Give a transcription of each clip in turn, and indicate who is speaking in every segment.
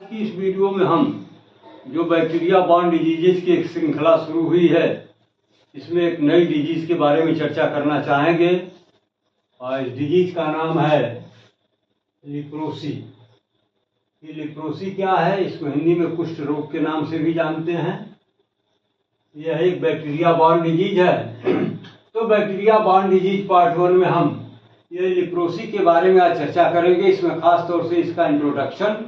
Speaker 1: की इस वीडियो में हम जो बैक्टीरिया बॉर्न डिजीजेज की एक श्रृंखला शुरू हुई है, इसमें एक नई डिजीज के बारे में चर्चा करना चाहेंगे और इस डिजीज का नाम है लिप्रोसी। ये लिप्रोसी क्या है, इसको हिंदी में कुष्ठ रोग के नाम से भी जानते हैं। यह एक बैक्टीरिया बॉर्न डिजीज है। तो बैक्टीरिया बॉर्न डिजीज पार्ट 1 में हम ये लिप्रोसी के बारे में आज चर्चा करेंगे। इसमें खास तौर से इसका इंट्रोडक्शन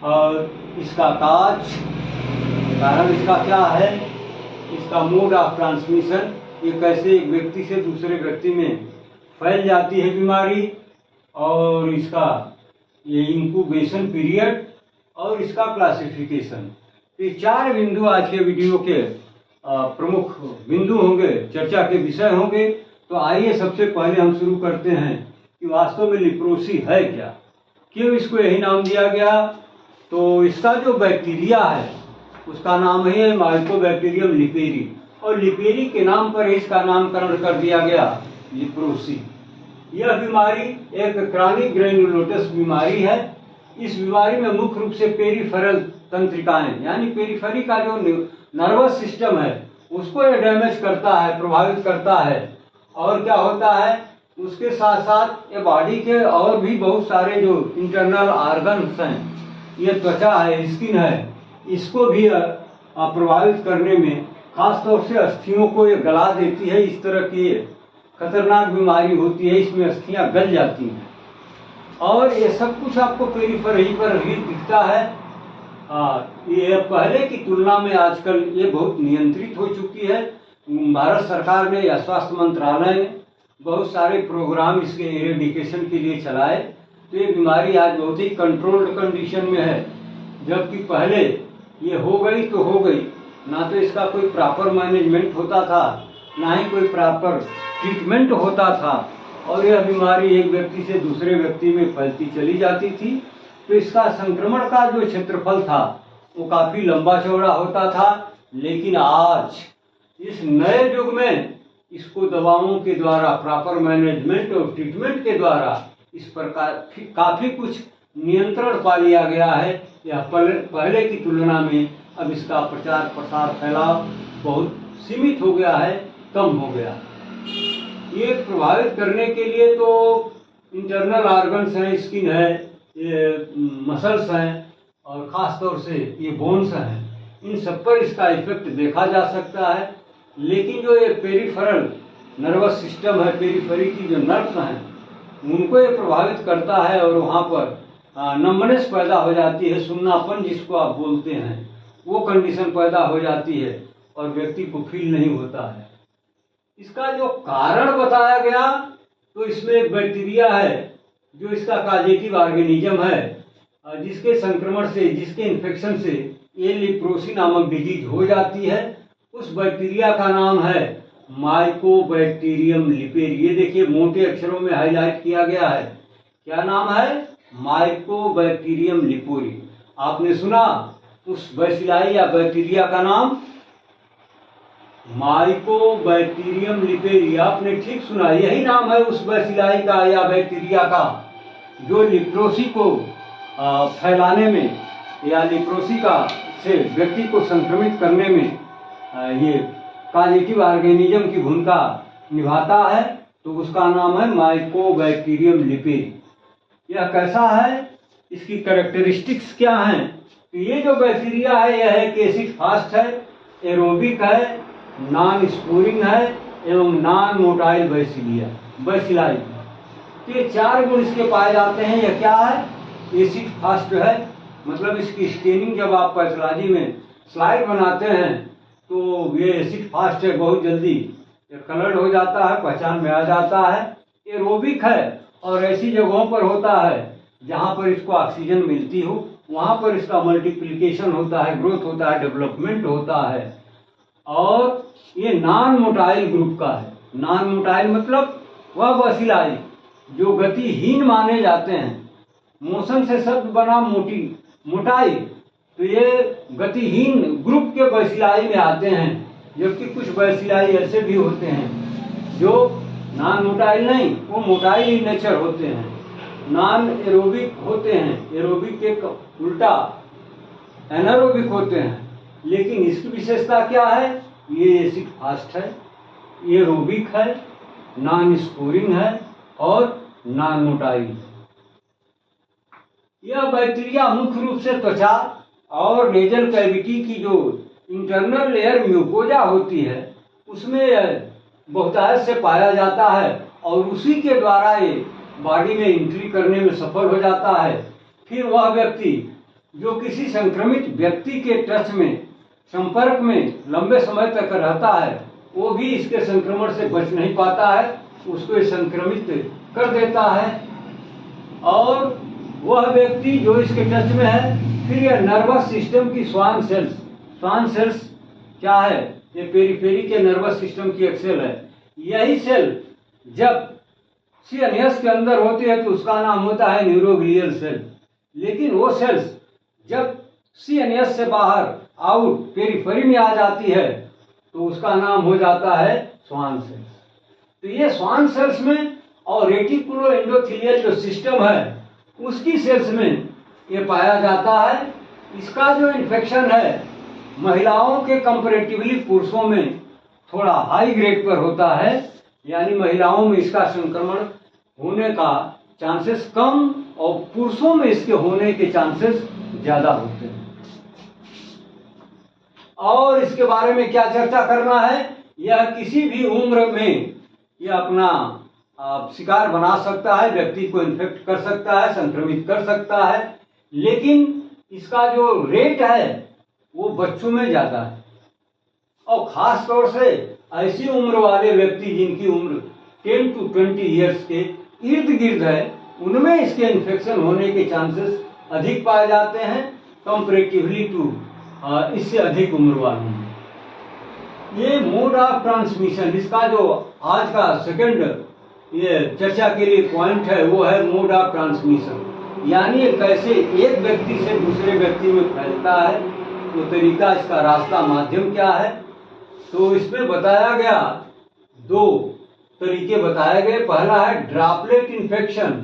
Speaker 1: और इसका कारण इसका क्या है, इसका मोड ऑफ ट्रांसमिशन, ये कैसे एक व्यक्ति से दूसरे व्यक्ति में फैल जाती है बीमारी, और इसका ये इंक्यूबेशन पीरियड और इसका क्लासिफिकेशन। ये 4 बिंदु आज के वीडियो के प्रमुख बिंदु होंगे, चर्चा के विषय होंगे। तो आइए सबसे पहले हम शुरू करते हैं कि वास्तव में लिप्रोसी है क्या, क्यों इसको यही नाम दिया गया। तो इसका जो बैक्टीरिया है उसका नाम है माइकोबैक्टीरियम लिपेरी, और लिपेरी के नाम पर इसका नामकरण कर दिया गया लिप्रोसी। यह बीमारी एक क्रॉनिक ग्रैन्युलोटस बीमारी है। इस बीमारी में मुख्य रूप से पेरिफेरल तंत्रिकाएं यानी पेरिफेरी का जो नर्वस सिस्टम है उसको यह डैमेज करता है, प्रभावित करता है। और क्या होता है, उसके साथ साथ ये बॉडी के और भी बहुत सारे जो इंटरनल ऑर्गन्स हैं, ये त्वचा है, स्किन है, इसको भी प्रभावित करने में, खासतौर से अस्थियों को ये गला देती है। इस तरह की खतरनाक बीमारी होती है, इसमें अस्थियां गल जाती हैं। और ये सब कुछ आपको पेरिफेरी पर ही दिखता है। ये पहले की तुलना में आजकल ये बहुत नियंत्रित हो चुकी है। भारत सरकार ने या स्वास्थ्य मंत्रालय ने बहुत सारे प्रोग्राम इसके एरेडिकेशन के लिए चलाए। तो ये बीमारी आज बहुत ही कंट्रोल्ड कंडीशन में है, जबकि पहले ये हो गई तो हो गई, ना तो इसका कोई प्रॉपर मैनेजमेंट होता था, ना ही कोई प्रॉपर ट्रीटमेंट होता था, और यह बीमारी एक व्यक्ति से दूसरे व्यक्ति में फैलती चली जाती थी। तो इसका संक्रमण का जो क्षेत्रफल था वो काफ़ी लंबा चौड़ा होता था। लेकिन आज इस नए युग में इसको दवाओं के द्वारा, प्रॉपर मैनेजमेंट और ट्रीटमेंट के द्वारा इस पर काफ़ी कुछ नियंत्रण पा लिया गया है। यह पहले की तुलना में अब इसका प्रचार प्रसार फैलाव बहुत सीमित हो गया है, कम हो गया। ये प्रभावित करने के लिए तो इंटरनल ऑर्गन्स हैं, स्किन है, ये मसल्स हैं, और ख़ास तौर से ये बोन्स हैं, इन सब पर इसका इफेक्ट देखा जा सकता है। लेकिन जो ये पेरिफेरल नर्वस सिस्टम है, पेरिफेरी की जो नर्व्स हैं, उनको ये प्रभावित करता है, और वहाँ पर नंबनेस पैदा हो जाती है, सुन्नापन जिसको आप बोलते हैं, वो कंडीशन पैदा हो जाती है और व्यक्ति को फील नहीं होता है। इसका जो कारण बताया गया, तो इसमें एक बैक्टीरिया है जो इसका कॉजेटिव ऑर्गेनिज्म है, जिसके संक्रमण से, जिसके इन्फेक्शन से ये लिप्रोसी नामक डिजीज हो जाती है। उस बैक्टीरिया का नाम है माइकोबैक्टीरियम लिपेरी। ये देखिए मोटे अक्षरों में हाईलाइट किया गया है, क्या नाम है, माइकोबैक्टीरियम लिपेरी। आपने सुना उस बैसिलाई या बैक्टीरिया का नाम माइकोबैक्टीरियम लिपेरी, आपने ठीक सुना, यही नाम है उस बैसिलाई का या बैक्टीरिया का जो लिप्रोसी को फैलाने में या लिप्रोसी का से व्यक्ति को संक्रमित करने में ये कॉजेटिव ऑर्गेनिज्म की भूमिका निभाता है। तो उसका नाम है माइकोबैक्टीरियम लिपेरी। यह कैसा है, इसकी कैरेक्टरिस्टिक्स क्या हैं। तो ये जो बैक्टीरिया है यह एक एसिड फास्ट है, एरोबिक है, नॉन स्पोरिंग है एवं नॉन मोटाइल बैसिलाई। तो ये 4 गुण इसके पाए जाते हैं। यह क्या है, एसिड फास्ट है, मतलब इसकी स्टेनिंग जब आप पैथोलॉजी में स्लाइड बनाते हैं तो ये एसिड फास्ट है, बहुत जल्दी ये कलर्ड हो जाता है, पहचान में आ जाता है। एरोबिक है, और ऐसी जगहों पर होता है जहाँ पर इसको ऑक्सीजन मिलती हो, वहाँ पर इसका मल्टीप्लिकेशन होता है, ग्रोथ होता है, डेवलपमेंट होता है। और ये नॉन मोटाइल ग्रुप का है। नॉन मोटाइल मतलब वह बैसिलाई जो गतिहीन माने जाते हैं। मोशन से शब्द बना मोटाई, तो ये गतिहीन ग्रुप के बैसिलाई में आते हैं। जबकि कुछ बैसिलाई ऐसे भी होते हैं जो नॉन मोटाइल नहीं, वो मोटाइल इन नेचर होते हैं। नॉन एरोबिक होते हैं, एरोबिक के उल्टा एनारोबिक होते हैं। लेकिन इसकी विशेषता क्या है? ये एसिड फास्ट है, ये एरोबिक है, नॉन स्कोरिंग है और नॉन मोटाइल। यह बैक्टीरिया मुख्य रूप से त्वचा और नेजल कैविटी की जो इंटरनल लेयर म्यूकोजा होती है उसमें बहुतायत से पाया जाता है और उसी के द्वारा ये बॉडी में एंट्री करने में सफल हो जाता है। फिर वह व्यक्ति जो किसी संक्रमित व्यक्ति के टच में, संपर्क में लंबे समय तक रहता है, वो भी इसके संक्रमण से बच नहीं पाता है, उसको संक्रमित कर देता है। और वह व्यक्ति जो इसके टच में है, फिर यह नर्वस सिस्टम की स्वान सेल्स क्या है? ये पेरिफेरी के नर्वस सिस्टम की एक सेल है। यही सेल जब सीएनएस के अंदर होती है तो उसका नाम होता है न्यूरोग्लियल सेल। लेकिन वो सेल्स जब सीएनएस से बाहर आउट पेरिफेरी में आ जाती है तो उसका नाम हो जाता है स्वान सेल्स। तो ये स्वान सेल्स में और रेटिकुलो एंडोथेलियल जो सिस्टम है उसकी सेल्स में ये पाया जाता है। इसका जो इन्फेक्शन है महिलाओं के कंपैरेटिवली पुरुषों में थोड़ा हाई ग्रेड पर होता है, यानी महिलाओं में इसका संक्रमण होने का चांसेस कम और पुरुषों में इसके होने के चांसेस ज्यादा होते हैं। और इसके बारे में क्या चर्चा करना है? यह किसी भी उम्र में यह अपना शिकार बना सकता है, व्यक्ति को इन्फेक्ट कर सकता है, संक्रमित कर सकता है। लेकिन इसका जो रेट है वो बच्चों में ज्यादा है और खास तौर से ऐसी उम्र वाले व्यक्ति जिनकी उम्र 10 to 20 ईयर्स के इर्द गिर्द है, उनमें इसके इन्फेक्शन होने के चांसेस अधिक पाए जाते हैं कंपैरेटिवली टू इससे अधिक उम्र वालों में। ये मोड ऑफ ट्रांसमिशन, इसका जो आज का सेकंड ये चर्चा के लिए पॉइंट है वो है मोड ऑफ ट्रांसमिशन, यानी कैसे एक व्यक्ति से दूसरे व्यक्ति में फैलता है, तो तरीका, इसका रास्ता, माध्यम क्या है। तो इसमें बताया गया दो तरीके बताए गए। पहला है ड्रॉपलेट इन्फेक्शन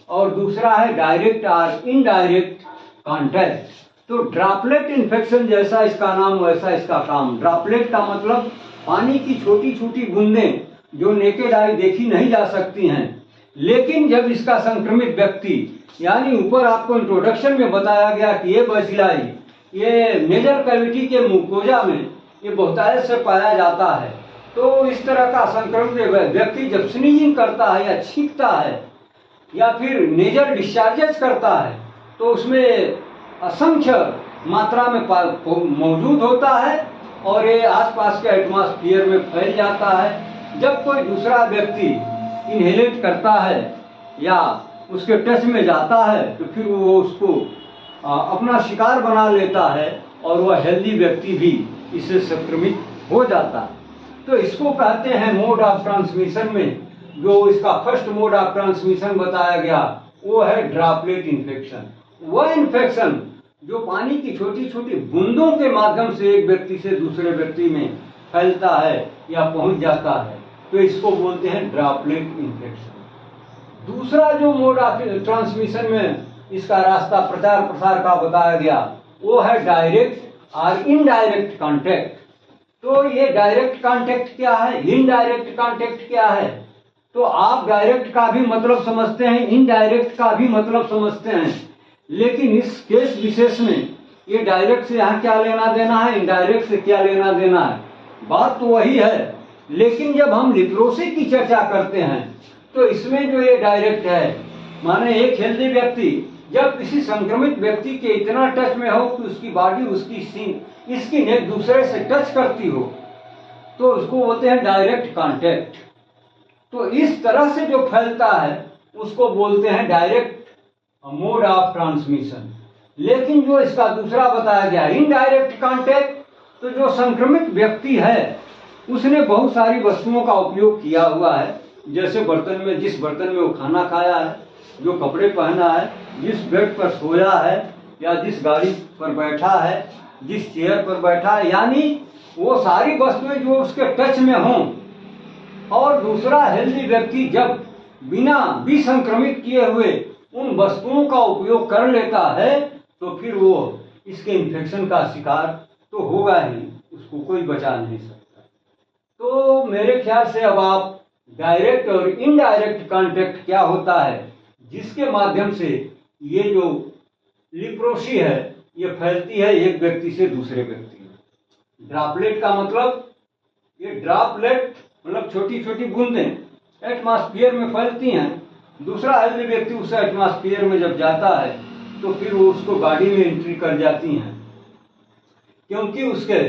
Speaker 1: और दूसरा है डायरेक्ट और इनडायरेक्ट कांटेक्ट। तो ड्रॉपलेट इन्फेक्शन जैसा इसका नाम वैसा इसका काम। ड्रॉपलेट का मतलब पानी की छोटी छोटी बूंदें जो नेकेड आई देखी नहीं जा सकती हैं, लेकिन जब इसका संक्रमित व्यक्ति, यानी ऊपर आपको इंट्रोडक्शन में बताया गया कि ये बसिलाई ये नेजल कैविटी के मुकोजा में ये बहुतायत से पाया जाता है, तो इस तरह का संक्रमित व्यक्ति जब स्नीजिंग करता है या छींकता है या फिर नेजल डिस्चार्जेस करता है तो उसमें असंख्य मात्रा में मौजूद होता है और ये आसपास के एटमॉस्फेयर में फैल जाता है। जब कोई दूसरा व्यक्ति इनहेलेट करता है या उसके टच में जाता है तो फिर वो उसको अपना शिकार बना लेता है और वह हेल्दी व्यक्ति भी इससे संक्रमित हो जाता है। तो इसको कहते हैं मोड ऑफ ट्रांसमिशन में जो इसका फर्स्ट मोड ऑफ ट्रांसमिशन बताया गया वो है ड्रॉपलेट इन्फेक्शन। वह इन्फेक्शन जो पानी की छोटी छोटी बूंदों के माध्यम से एक व्यक्ति से दूसरे व्यक्ति में फैलता है या पहुंच जाता है, तो इसको बोलते हैं ड्रॉपलेट इन्फेक्शन। दूसरा जो मोड ऑफ ट्रांसमिशन में इसका रास्ता प्रचार प्रसार का बताया गया वो है डायरेक्ट और इनडायरेक्ट कांटेक्ट। तो ये डायरेक्ट कांटेक्ट क्या है, इनडायरेक्ट कांटेक्ट क्या है? तो आप डायरेक्ट का भी मतलब समझते हैं, इनडायरेक्ट का भी मतलब समझते हैं, लेकिन इस केस विशेष में ये डायरेक्ट से यहाँ क्या लेना देना है, इनडायरेक्ट से क्या लेना देना है, बात तो वही है। लेकिन जब हम लेप्रोसी की चर्चा करते हैं तो इसमें जो ये डायरेक्ट है, माने एक हेल्दी व्यक्ति जब किसी संक्रमित व्यक्ति के इतना टच में हो कि उसकी बॉडी, उसकी स्किन, इसकी नेक दूसरे से टच करती हो, तो उसको बोलते हैं डायरेक्ट कांटेक्ट। तो इस तरह से जो फैलता है उसको बोलते हैं डायरेक्ट मोड ऑफ ट्रांसमिशन। लेकिन जो इसका दूसरा बताया गया इनडायरेक्ट कांटेक्ट, तो जो संक्रमित व्यक्ति है उसने बहुत सारी वस्तुओं का उपयोग किया हुआ है, जैसे बर्तन में, जिस बर्तन में वो खाना खाया है, जो कपड़े पहना है, जिस बेड पर सोया है या जिस गाड़ी पर बैठा है, जिस चेयर पर बैठा है, यानी वो सारी वस्तुएं जो उसके टच में हों। और दूसरा हेल्दी व्यक्ति जब बिना विसंक्रमित किए हुए उन वस्तुओं का उपयोग कर लेता है तो फिर वो इसके इन्फेक्शन का शिकार तो होगा ही, उसको कोई बचा नहीं सकता। तो मेरे ख्याल से अब आप डायरेक्ट और इनडायरेक्ट कांटेक्ट क्या होता है जिसके माध्यम से ये जो लिप्रोसी है ये फैलती है एक व्यक्ति से दूसरे व्यक्ति में। ड्रॉपलेट का मतलब, ये ड्रॉपलेट मतलब छोटी छोटी बूंदें एटमॉस्फेयर में फैलती हैं। दूसरा हेल्दी व्यक्ति उस एटमॉस्फेयर में जब जाता है तो फिर वो उसको बॉडी में एंट्री कर जाती हैं, क्योंकि उसके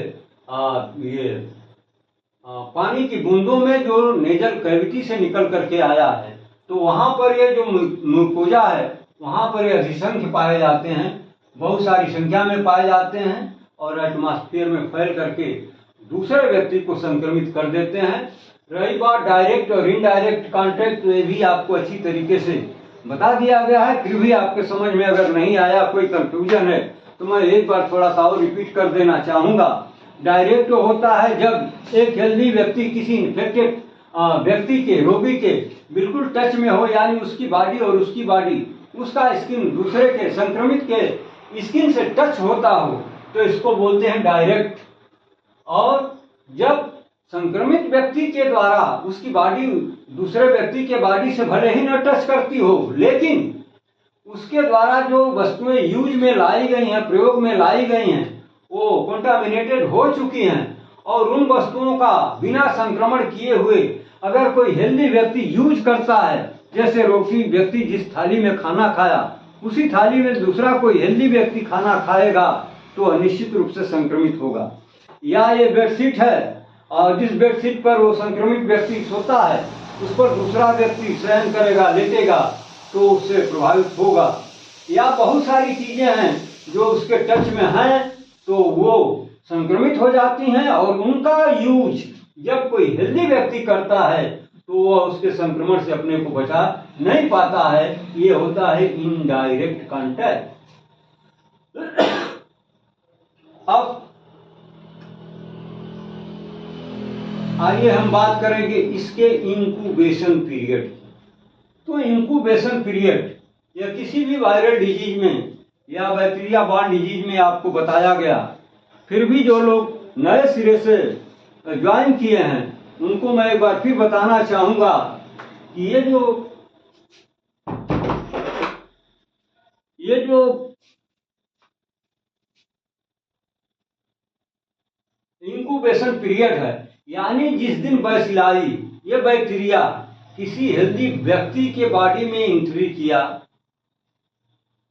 Speaker 1: पानी की बूंदों में जो नेजल कैविटी से निकल करके आया है तो वहां पर ये जो म्यूकोजा है वहां पर ये अधिसंख्य पाए जाते हैं, बहुत सारी संख्या में पाए जाते हैं और एटमॉस्फेयर में फैल करके दूसरे व्यक्ति को संक्रमित कर देते हैं। रही बात डायरेक्ट और इनडायरेक्ट कांटेक्ट, तो ये भी आपको अच्छी तरीके से बता दिया गया है। फिर भी आपके समझ में अगर नहीं आया, कोई कंफ्यूजन है तो मैं एक बार थोड़ा सा और रिपीट कर देना चाहूँगा। डायरेक्ट होता है जब एक हेल्दी व्यक्ति किसी इन्फेक्टेड व्यक्ति के, रोगी के बिल्कुल टच में हो, यानी उसकी बॉडी और उसकी बॉडी, उसका स्किन दूसरे के संक्रमित के स्किन से टच होता हो तो इसको बोलते हैं डायरेक्ट। और जब संक्रमित व्यक्ति के द्वारा उसकी बॉडी दूसरे व्यक्ति के बॉडी से भले ही न टच करती हो, लेकिन उसके द्वारा जो वस्तुएं यूज में लाई गई हैं, प्रयोग में लाई गई हैं, वो कंटामिनेटेड हो चुकी हैं और उन वस्तुओं का बिना संक्रमण किए हुए अगर कोई हेल्दी व्यक्ति यूज करता है, जैसे रोगी व्यक्ति जिस थाली में खाना खाया उसी थाली में दूसरा कोई हेल्दी व्यक्ति खाना खाएगा तो निश्चित रूप से संक्रमित होगा। या ये बेडशीट है और जिस बेडशीट पर वो संक्रमित व्यक्ति सोता है उस पर दूसरा व्यक्ति शयन करेगा, लेटेगा तो उससे प्रभावित होगा। या बहुत सारी चीजें हैं जो उसके टच में हैं तो वो संक्रमित हो जाती हैं और उनका यूज जब कोई हेल्दी व्यक्ति करता है तो वह उसके संक्रमण से अपने को बचा नहीं पाता है। ये होता है इनडायरेक्ट कांटेक्ट। अब आइए हम बात करेंगे इसके इंक्यूबेशन पीरियड की। तो इंक्यूबेशन पीरियड या किसी भी वायरल डिजीज में या बैक्टीरिया बॉर्न डिजीज में आपको बताया गया, फिर भी जो लोग नए सिरे से ज्वाइन किए हैं उनको मैं एक बार फिर बताना चाहूंगा कि ये जो इंक्यूबेशन पीरियड है, यानी जिस दिन बैसिलाई ये बैक्टीरिया किसी हेल्दी व्यक्ति के बॉडी में एंट्री किया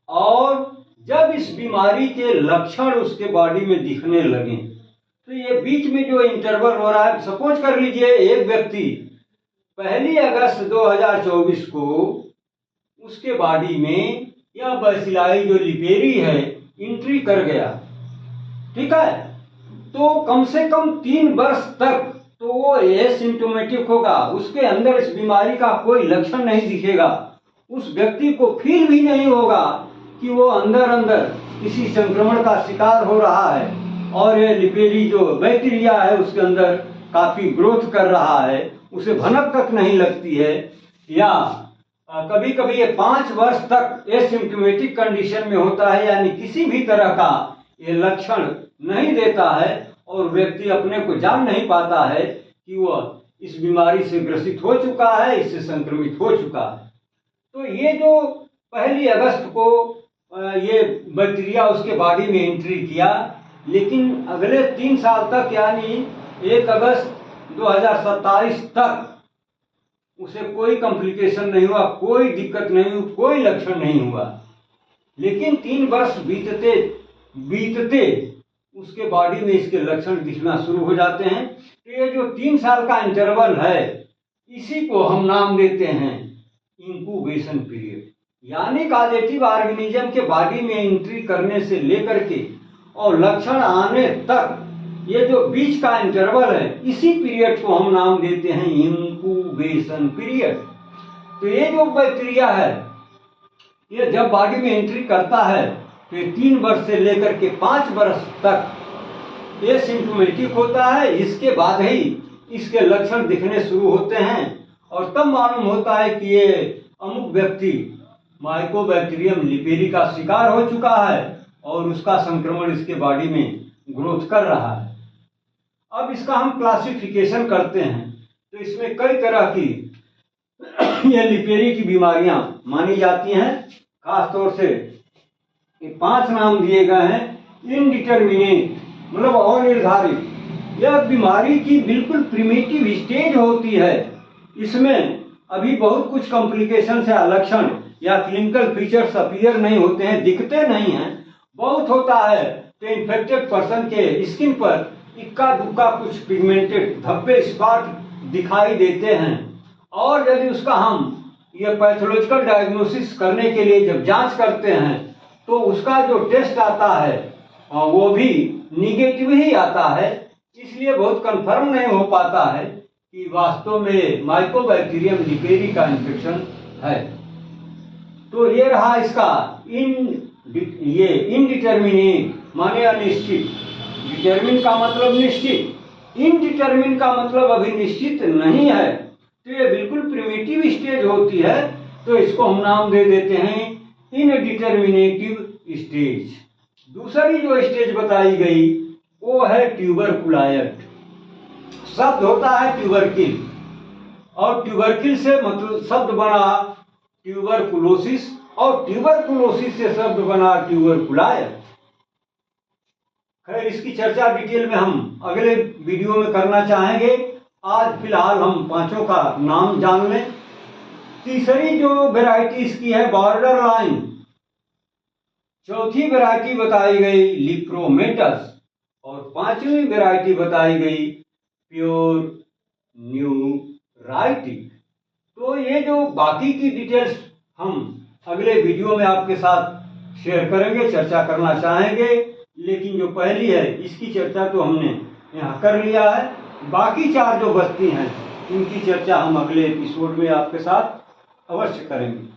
Speaker 1: और जब इस बीमारी के लक्षण उसके बॉडी में दिखने लगे तो ये बीच में जो इंटरवल हो रहा है, सपोज कर लीजिए एक व्यक्ति 1 अगस्त 2024 को उसके बॉडी में यह बैसिलाई जो लिपेरी है एंट्री कर गया, ठीक है, तो कम से कम 3 वर्ष तक तो वो एसिम्प्टोमेटिक होगा, उसके अंदर इस बीमारी का कोई लक्षण नहीं दिखेगा, उस व्यक्ति को फील भी नहीं होगा कि वो अंदर अंदर किसी संक्रमण का शिकार हो रहा है और ये लिपेरी जो बैक्टीरिया है उसके अंदर काफी ग्रोथ कर रहा है, उसे भनक तक नहीं लगती है। या कभी कभी ये 5 वर्ष तक एसिम्प्टोमेटिक कंडीशन में होता है, यानी किसी भी तरह का ये लक्षण नहीं देता है और व्यक्ति अपने को जान नहीं पाता है कि वह इस बीमारी से ग्रसित हो चुका है, इससे संक्रमित हो चुका है। तो ये जो 1 अगस्त को ये बैक्टीरिया उसके बॉडी में एंट्री किया, लेकिन अगले 3 साल तक यानी 1 अगस्त 2027 तक उसे कोई कॉम्प्लिकेशन नहीं हुआ, कोई दिक्कत नहीं हुई, कोई लक्षण नहीं हुआ। लेकिन 3 वर्ष बीतते उसके बॉडी में इसके लक्षण दिखना शुरू हो जाते हैं। तो ये जो 3 साल का इंटरवल है इसी को हम नाम देते हैं इंक्यूबेशन पीरियड, यानी पॉजिटिव ऑर्गेनिज्म के बॉडी में एंट्री करने से लेकर के और लक्षण आने तक ये जो बीच का इंटरवल है इसी पीरियड को हम नाम देते हैं इंक्यूबेशन पीरियड। तो ये जो बैक्टीरिया है ये जब बॉडी में एंट्री करता है तो ये 3 वर्ष से लेकर के 5 वर्ष तक ये सिम्प्टोमेटिक होता है, इसके बाद ही इसके लक्षण दिखने शुरू होते हैं और तब मालूम होता है कि ये अमुक व्यक्ति माइकोबैक्टीरियम लिपेरी का शिकार हो चुका है और उसका संक्रमण इसके बॉडी में ग्रोथ कर रहा है। अब इसका हम क्लासिफिकेशन करते हैं तो इसमें कई तरह की ये लिपेरी की बीमारियां मानी जाती हैं। खासतौर से ये 5 नाम दिए गए हैं। इनडिटर्मिनेट मतलब अनिर्धारित, यह बीमारी की बिल्कुल प्रिमिटिव स्टेज होती है। इसमें अभी बहुत कुछ कॉम्प्लिकेशन या लक्षण या क्लिनिकल फीचर्स अपीयर नहीं होते हैं, दिखते नहीं हैं। बहुत होता है तो इन्फेक्टेड पर्सन के स्किन पर इक्का दुक्का कुछ पिगमेंटेड धब्बे स्पॉट दिखाई देते हैं और यदि उसका हम ये पैथोलॉजिकल डायग्नोसिस करने के लिए जब जांच करते हैं तो उसका जो टेस्ट आता है वो भी निगेटिव ही आता है। इसलिए बहुत कंफर्म नहीं हो पाता है कि वास्तव में माइकोबैक्टीरियम लिपेरी का इन्फेक्शन है। तो ये रहा इसका इनडिटर्मिनेट माने अनिश्चित, डिटर्मिन का मतलब निश्चित, इनडिटर्मिन का मतलब अभी निश्चित नहीं है। तो ये बिल्कुल प्रिमिटिव स्टेज होती है तो इसको हम नाम दे देते हैं इनडिटर्मिनेटिव स्टेज। दूसरी जो स्टेज बताई गई वो है ट्यूबरकुलाइट। शब्द होता है ट्यूबरकिल और ट्यूबरकिल से मतलब शब्द बना ट्यूबरकुलोसिस और ट्यूबरकुलोसिस से शब्द बना ट्यूबरकुलाइट। खैर इसकी चर्चा डिटेल में हम अगले वीडियो में करना चाहेंगे। आज फिलहाल हम 5 का नाम जान लें। तीसरी जो वैरायटी इसकी है बॉर्डर लाइन। चौथी वैरायटी बताई गई लिप्रोमेटस और 5वीं वैरायटी बताई गई प्योर न्यूराइटिक। तो ये जो बाकी की डिटेल्स हम अगले वीडियो में आपके साथ शेयर करेंगे, चर्चा करना चाहेंगे। लेकिन जो पहली है इसकी चर्चा तो हमने यहाँ कर लिया है। बाकी 4 जो बचती हैं इनकी चर्चा हम अगले एपिसोड में आपके साथ अवश्य करेंगे।